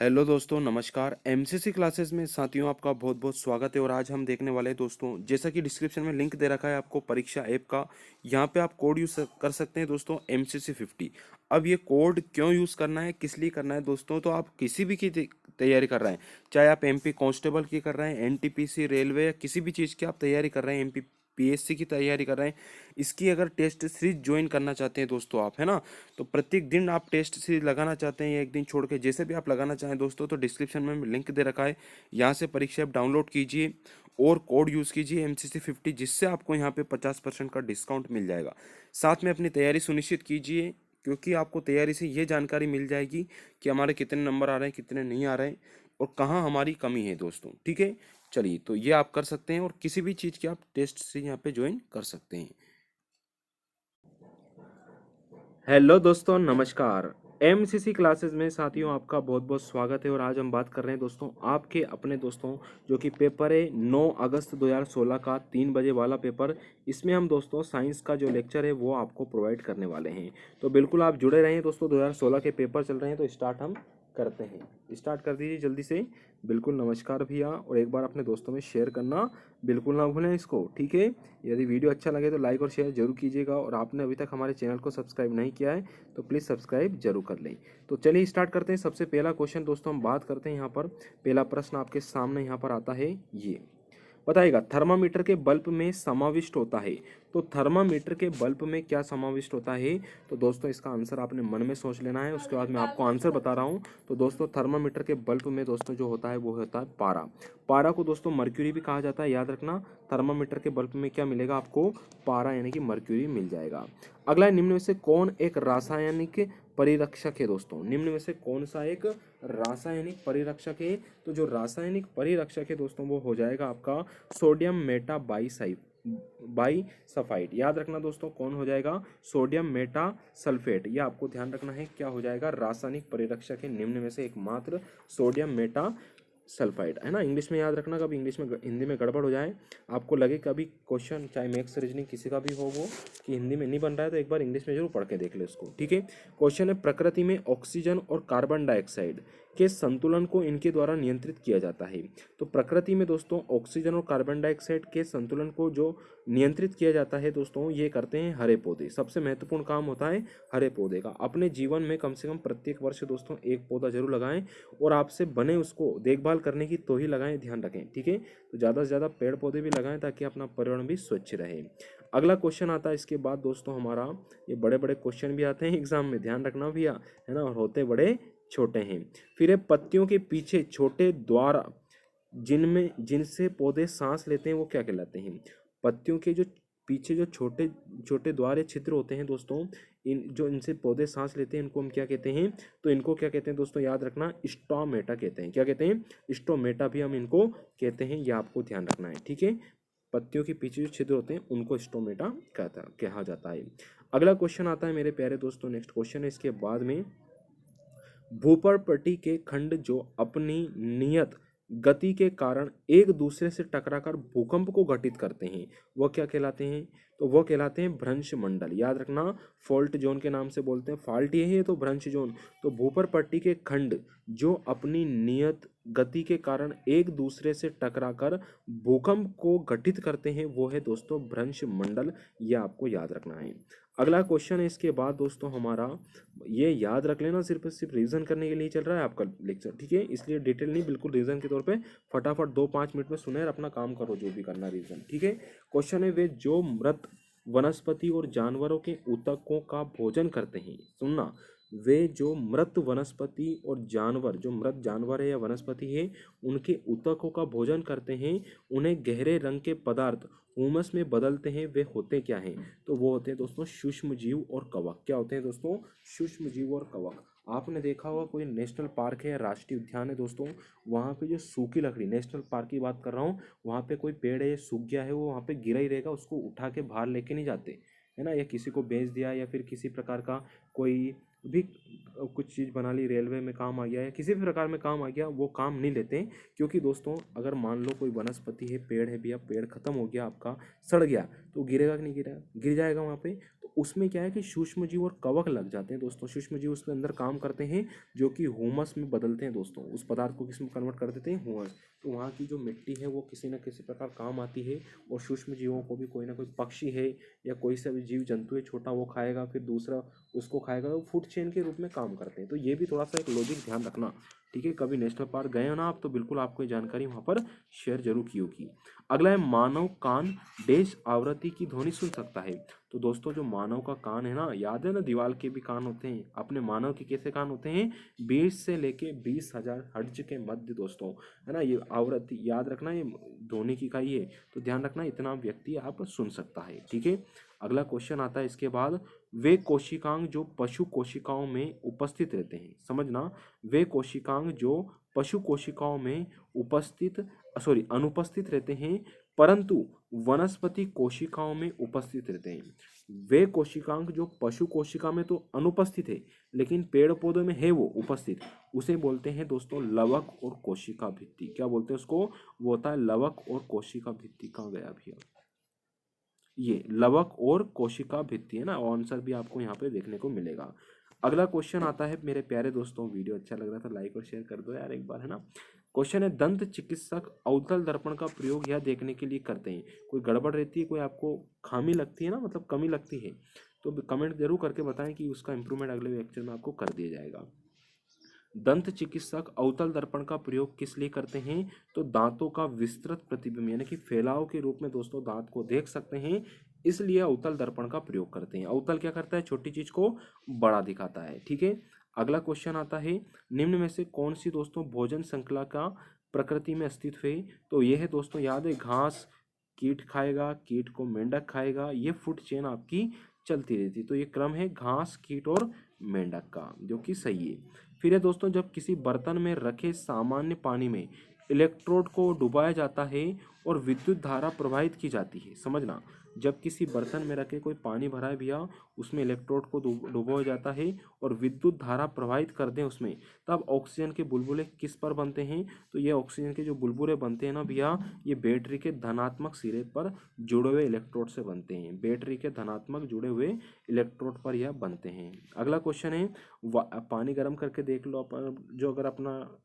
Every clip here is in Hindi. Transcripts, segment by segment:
हेलो दोस्तों, नमस्कार। एमसीसी क्लासेस में साथियों आपका बहुत बहुत स्वागत है। और आज हम देखने वाले हैं दोस्तों, जैसा कि डिस्क्रिप्शन में लिंक दे रखा है आपको परीक्षा ऐप का। यहाँ पे आप कोड यूज़ कर सकते हैं दोस्तों, MCC 50। अब ये कोड क्यों यूज़ करना है, किस लिए करना है दोस्तों, तो आप किसी भी की तैयारी कर रहे हैं, चाहे आप MP कांस्टेबल की कर रहे हैं, NTPC रेलवे या किसी भी चीज़ की आप तैयारी कर रहे हैं, MP PSC की तैयारी कर रहे हैं, इसकी अगर टेस्ट सीरीज ज्वाइन करना चाहते हैं दोस्तों आप, है ना, तो प्रत्येक दिन आप टेस्ट सीरीज लगाना चाहते हैं या एक दिन छोड़ के, जैसे भी आप लगाना चाहें दोस्तों, तो डिस्क्रिप्शन में लिंक दे रखा है। यहाँ से परीक्षा ऐप डाउनलोड कीजिए और कोड यूज़ कीजिए MCC 50, जिससे आपको यहाँ पे 50% का डिस्काउंट मिल जाएगा। साथ में अपनी तैयारी सुनिश्चित कीजिए, क्योंकि आपको तैयारी से ये जानकारी मिल जाएगी कि हमारे कितने नंबर आ रहे हैं, कितने नहीं आ रहे हैं, और कहाँ हमारी कमी है दोस्तों। ठीक है, चलिए, तो ये आप कर सकते हैं और किसी भी चीज़ के आप टेस्ट से यहाँ पे ज्वाइन कर सकते हैं। हेलो दोस्तों, नमस्कार। MCC क्लासेस में साथियों आपका बहुत बहुत स्वागत है। और आज हम बात कर रहे हैं दोस्तों आपके अपने दोस्तों, जो कि पेपर है 9 अगस्त 2016 का 3 बजे वाला पेपर। इसमें हम दोस्तों साइंस का जो लेक्चर है वो आपको प्रोवाइड करने वाले हैं, तो बिल्कुल आप जुड़े रहें दोस्तों। 2016 के पेपर चल रहे हैं, तो स्टार्ट हम करते हैं। स्टार्ट कर दीजिए जल्दी से। बिल्कुल नमस्कार भैया, और एक बार अपने दोस्तों में शेयर करना बिल्कुल ना भूलें इसको, ठीक है। यदि वीडियो अच्छा लगे तो लाइक और शेयर जरूर कीजिएगा, और आपने अभी तक हमारे चैनल को सब्सक्राइब नहीं किया है तो प्लीज़ सब्सक्राइब जरूर कर लें। तो चलिए स्टार्ट करते हैं। सबसे पहला क्वेश्चन दोस्तों हम बात करते हैं यहाँ पर। पहला प्रश्न आपके सामने यहाँ पर आता है, ये बताइएगा थर्मामीटर के बल्ब में समाविष्ट होता है। तो थर्मामीटर के बल्ब में क्या समाविष्ट होता है, तो दोस्तों इसका आंसर आपने मन में सोच लेना है, उसके बाद मैं आपको आंसर बता रहा हूँ। तो दोस्तों थर्मामीटर के बल्ब में दोस्तों जो होता है वो होता है पारा। पारा को दोस्तों मर्क्यूरी भी कहा जाता है, याद रखना। थर्मामीटर के बल्ब में क्या मिलेगा आपको, पारा यानी कि मर्क्यूरी मिल जाएगा। अगला है, निम्न में से कौन एक रासायनिक परिरक्षक है दोस्तों। निम्न में से कौन सा एक रासायनिक परिरक्षक है, तो जो रासायनिक परिरक्षक है दोस्तों वो हो जाएगा आपका सोडियम मेटा बाईसल्फाइड। याद रखना दोस्तों, कौन हो जाएगा, सोडियम मेटा सल्फेट। ये आपको ध्यान रखना है, क्या हो जाएगा, रासायनिक परिरक्षक है निम्न में से एकमात्र सोडियम मेटा सल्फाइड, है ना। इंग्लिश में याद रखना, कभी इंग्लिश में हिंदी में गड़बड़ हो जाए, आपको लगे कभी क्वेश्चन चाहे मैथ्स रीजनिंग किसी का भी हो वो कि हिंदी में नहीं बन रहा है, तो एक बार इंग्लिश में जरूर पढ़ के देख ले उसको, ठीक है। क्वेश्चन है, प्रकृति में ऑक्सीजन और कार्बन डाइऑक्साइड के संतुलन को इनके द्वारा नियंत्रित किया जाता है। तो प्रकृति में दोस्तों ऑक्सीजन और कार्बन डाइऑक्साइड के संतुलन को जो नियंत्रित किया जाता है दोस्तों, ये करते हैं हरे पौधे। सबसे महत्वपूर्ण काम होता है हरे पौधे का। अपने जीवन में कम से कम प्रत्येक वर्ष दोस्तों एक पौधा जरूर लगाएं, और आपसे बने उसको देखभाल करने की तो ही लगाएं, ध्यान रखें, ठीक है। तो ज़्यादा से ज़्यादा पेड़ पौधे भी लगाएं ताकि अपना पर्यावरण भी स्वच्छ रहे। अगला क्वेश्चन आता है इसके बाद दोस्तों हमारा, ये बड़े बड़े क्वेश्चन भी आते हैं एग्जाम में, ध्यान रखना भैया, है ना, और होते बड़े छोटे हैं। फिर है, पत्तियों के पीछे छोटे द्वार जिनमें जिनसे पौधे सांस लेते हैं वो क्या कहलाते हैं। पत्तियों के जो पीछे जो छोटे छोटे द्वार या छिद्र होते हैं दोस्तों, इन जो इनसे पौधे सांस लेते हैं, इनको हम क्या कहते हैं, तो इनको क्या कहते हैं दोस्तों, याद रखना, स्टोमेटा कहते हैं। क्या कहते हैं, स्टोमेटा भी हम इनको कहते हैं, ये आपको ध्यान रखना है, ठीक है। पत्तियों के पीछे जो छिद्र होते हैं उनको स्टोमेटा कहा जाता है। अगला क्वेश्चन आता है मेरे प्यारे दोस्तों, नेक्स्ट क्वेश्चन है इसके बाद में, भूपर्पटी के खंड जो अपनी नियत गति के कारण एक दूसरे से टकराकर भूकंप को घटित करते हैं, वह क्या कहलाते हैं, तो वह कहलाते हैं भ्रंश मंडल। याद रखना, फॉल्ट जोन के नाम से बोलते हैं, फॉल्ट ये है तो भ्रंश जोन। तो भूपर्पटी के खंड जो अपनी नियत गति के कारण एक दूसरे से टकराकर भूकंप को घटित करते हैं वो है दोस्तों भ्रंश मंडल। यह आपको याद रखना है। अगला क्वेश्चन है इसके बाद दोस्तों हमारा, ये याद रख लेना, सिर्फ रिवीजन करने के लिए चल रहा है आपका लेक्चर, ठीक है, इसलिए डिटेल नहीं, बिल्कुल रिवीजन के तौर पे फटाफट 2-5 मिनट में सुने और अपना काम करो जो भी करना रिवीजन, ठीक है। क्वेश्चन है, वे जो मृत वनस्पति और जानवरों के ऊतकों का भोजन करते हैं, सुनना, वे जो मृत वनस्पति और जानवर, जो मृत जानवर है या वनस्पति है, उनके ऊतकों का भोजन करते हैं, उन्हें गहरे रंग के पदार्थ हुमस में बदलते हैं, वे होते क्या हैं, तो वो होते हैं दोस्तों सूक्ष्म जीव और कवक। क्या होते हैं दोस्तों, सूक्ष्म जीव और कवक। आपने देखा होगा कोई नेशनल पार्क है या राष्ट्रीय उद्यान है दोस्तों, वहाँ पे जो सूखी लकड़ी, नेशनल पार्क की बात कर रहा हूँ, वहाँ पे कोई पेड़ है या सूख गया है, वो वहाँ पे गिरा ही रहेगा, उसको उठा के बाहर लेके नहीं जाते, है ना, या किसी को बेच दिया, या फिर किसी प्रकार का कोई भी कुछ चीज़ बना ली, रेलवे में काम आ गया या किसी भी प्रकार में काम आ गया, वो काम नहीं लेते हैं। क्योंकि दोस्तों अगर मान लो कोई वनस्पति है, पेड़ है भैया, पेड़ खत्म हो गया आपका, सड़ गया, तो गिरेगा कि नहीं गिरेगा, गिर जाएगा वहाँ पे। तो उसमें क्या है कि सूक्ष्म जीव और कवक लग जाते हैं दोस्तों। सूक्ष्म जीव उसके अंदर काम करते हैं जो कि ह्यूमस में बदलते हैं दोस्तों, उस पदार्थ को किसमें कन्वर्ट कर देते हैं, ह्यूमस। तो वहाँ की जो मिट्टी है वो किसी न किसी प्रकार काम आती है, और सूक्ष्म जीवों को भी कोई ना कोई पक्षी है या कोई सा भी जीव जंतु है छोटा, वो खाएगा, फिर दूसरा उसको खाएगा, तो फूड चेन के रूप में काम करते हैं। तो ये भी थोड़ा सा एक लॉजिक ध्यान रखना, ठीक है। कभी नेशनल पार्क गए हो ना आप, तो बिल्कुल आपको ये जानकारी वहाँ पर शेयर जरूर की होगी। अगला है मानव कान डैश आवृत्ति की ध्वनि सुन सकता है। तो दोस्तों जो मानव का कान है ना, याद है ना, दीवार के भी कान होते हैं, अपने मानव के कैसे कान होते हैं, 20 से लेके 20,000 हर्ट्ज के मध्य दोस्तों, है ना। ये आवृत्ति याद रखना, ये ध्वनि की इकाई है, तो ध्यान रखना इतना व्यक्ति आप सुन सकता है, ठीक है। अगला क्वेश्चन आता है इसके बाद, वे कोशिकांग जो पशु कोशिकाओं में उपस्थित रहते हैं, समझना, वे कोशिकांग जो पशु कोशिकाओं में अनुपस्थित रहते हैं परंतु वनस्पति कोशिकाओं में उपस्थित रहते हैं। वे कोशिकांग जो पशु कोशिका में तो अनुपस्थित है लेकिन पेड़ पौधों में है वो उपस्थित, उसे बोलते हैं दोस्तों लवक और कोशिका भित्ति। क्या बोलते हैं उसको, वो होता है लवक और कोशिका भित्ति। कहाँ गया भैया, ये लवक और कोशिका भित्ति है ना, आंसर भी आपको यहाँ पे देखने को मिलेगा। अगला क्वेश्चन आता है मेरे प्यारे दोस्तों, वीडियो अच्छा लग रहा था लाइक और शेयर कर दो यार एक बार, है ना। क्वेश्चन है, दंत चिकित्सक अवतल दर्पण का प्रयोग यह देखने के लिए करते हैं, कोई गड़बड़ रहती है, कोई आपको खामी लगती है ना, मतलब कमी लगती है, तो कमेंट जरूर करके बताएं कि उसका इंप्रूवमेंट अगले लेक्चर में आपको कर दिया जाएगा। दंत चिकित्सक अवतल दर्पण का प्रयोग किस लिए करते हैं, तो दांतों का विस्तृत प्रतिबिंब यानी कि फैलाव के रूप में दोस्तों दांत को देख सकते हैं, इसलिए अवतल दर्पण का प्रयोग करते हैं। अवतल क्या करता है, छोटी चीज को बड़ा दिखाता है, ठीक है। अगला क्वेश्चन आता है, निम्न में से कौन सी दोस्तों भोजन श्रृंखला का प्रकृति में अस्तित्व है, तो यह है दोस्तों, याद है, घास कीट खाएगा, कीट को मेंढक खाएगा, ये फूड चेन आपकी चलती रहती, तो ये क्रम है घास कीट और मेंढक का, जो कि सही है। फिर है दोस्तों, जब किसी बर्तन में रखे सामान्य पानी में इलेक्ट्रोड को डुबाया जाता है और विद्युत धारा प्रवाहित की जाती है, समझना, जब किसी बर्तन में रखे कोई पानी भरा है भैया, उसमें इलेक्ट्रोड को डुबोया जाता है और विद्युत धारा प्रवाहित कर दें उसमें, तब ऑक्सीजन के बुलबुले किस पर बनते हैं, तो ये ऑक्सीजन के जो बुलबुले बनते हैं ना भैया, ये बैटरी के धनात्मक सिरे पर जुड़े हुए इलेक्ट्रोड से बनते हैं, बैटरी के धनात्मक जुड़े हुए इलेक्ट्रोड पर यह बनते हैं। अगला क्वेश्चन है, पानी गर्म करके देख लो अपन, जो अगर अपना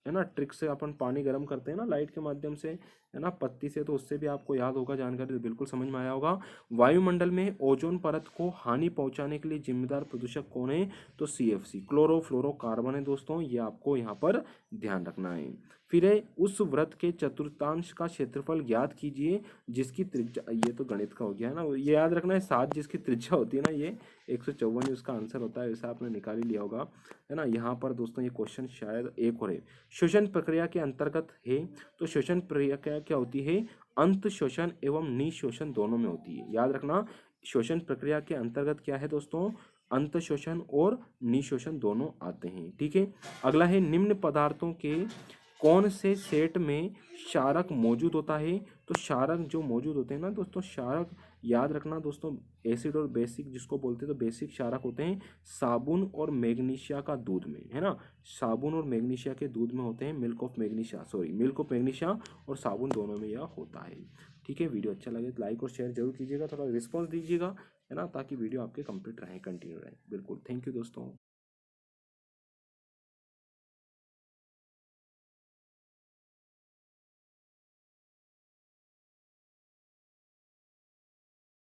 है ना ट्रिक से अपन पानी गर्म करते हैं ना लाइट के माध्यम से, है ना, पत्ती से, तो उससे भी आपको याद होगा, जानकारी तो बिल्कुल समझ में आया होगा। वायुमंडल में ओजोन परत को हानि पहुंचाने के लिए जिम्मेदार प्रदूषक कौन है, तो CFC क्लोरोफ्लोरोकार्बन है दोस्तों, ये आपको यहाँ पर ध्यान रखना है। फिर है, उस वृत्त के चतुर्थांश का क्षेत्रफल ज्ञात कीजिए जिसकी त्रिज्या, ये तो गणित का हो गया है ना, ये याद रखना है, 7 जिसकी त्रिज्या होती है ना, ये 154 उसका आंसर होता है, वैसा आपने निकाल ही लिया होगा, है ना। यहाँ पर दोस्तों ये क्वेश्चन शायद एक और है, श्वसन प्रक्रिया के अंतर्गत है, तो श्वसन प्रक्रिया क्या होती है, अंत श्वसन एवं निःश्वसन दोनों में होती है, याद रखना। श्वसन प्रक्रिया के अंतर्गत क्या है दोस्तों, अंत श्वसन और निःश्वसन दोनों आते हैं, ठीक है। अगला है, निम्न पदार्थों के कौन से सेट में क्षारक मौजूद होता है, तो क्षारक जो मौजूद होते हैं ना दोस्तों, क्षारक याद रखना दोस्तों, एसिड और बेसिक जिसको बोलते हैं, तो बेसिक क्षारक होते हैं साबुन और मैग्नीशिया का दूध में, है ना, साबुन और मैग्नीशिया के दूध में होते हैं, मिल्क ऑफ मैग्नीशिया और साबुन दोनों में यह होता है, ठीक है। वीडियो अच्छा लगे तो लाइक और शेयर जरूर कीजिएगा, थोड़ा रिस्पॉन्स दीजिएगा, है ना, ताकि वीडियो आपके कंप्लीट रहे, कंटिन्यू रहे, बिल्कुल। थैंक यू दोस्तों।